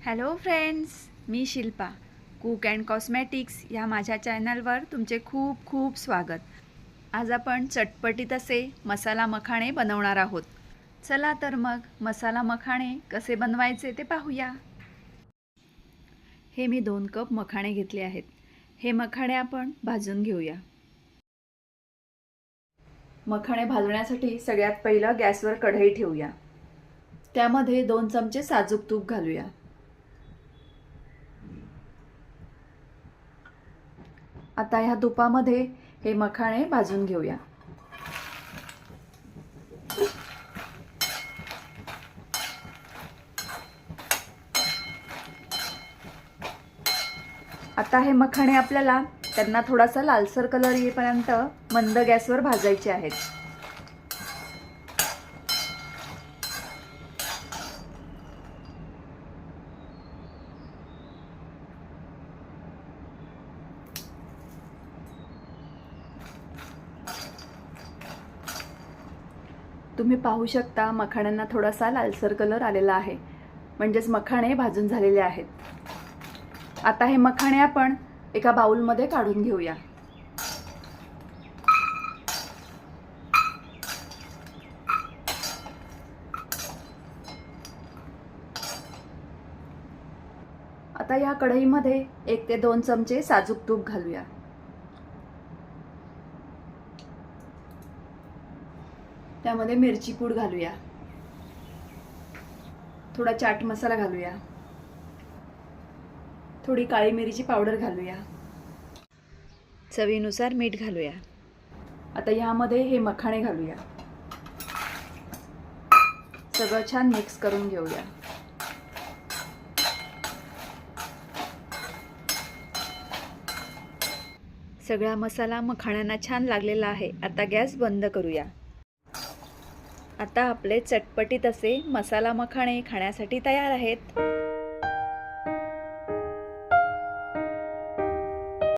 Hello friends, me Shilpa. Cook and cosmetics ह्या माझ्या चॅनलवर तुमचे खूप खूप स्वागत. आज आपण चटपटीत असे मसाला मखाणे बनवणार आहोत. चला तर मग मसाला मखाणे कसे बनवायचे ते पाहूया. हे मी 2 कप मखाणे घेतले आहेत. हे मखाणे आपण भाजून घेऊया. मखाणे भाजण्यासाठी सगळ्यात पहिलं गॅसवर कढई ठेवूया. त्यामध्ये 2 चमचे साजूक तूप घालूया. आता ह्या तुपामध्ये हे मखाणे भाजून घेऊया. आता हे मखाणे आपल्याला त्यांना थोडासा लालसर कलर येईपर्यंत मंद गॅसवर भाजायचे आहेत. तुम्ही पाहू शकता मखाण्यांना थोडासा लालसर कलर आलेला आहे, म्हणजेच मखाणे भाजून झालेले आहेत. आता हे मखाणे आपण एका बाउलमध्ये काढून घेऊया. आता या कढईमध्ये 1 ते 2 चमचे साजूक तूप घालूया. त्यामध्ये मिरची पूड घालूया. थोडा चाट मसाला घालूया. थोडी काळी मिरीची पावडर घालूया. चवीनुसार मीठ घालूया. आता यामध्ये हे मखाणे घालूया. सगळं छान मिक्स करून घेऊया. सगळा मसाला मखाण्यांना छान लागलेला आहे. आता गॅस बंद करूया. आता आपले चटपटीत असे मसाला मखाणे खाण्यासाठी तयार आहेत.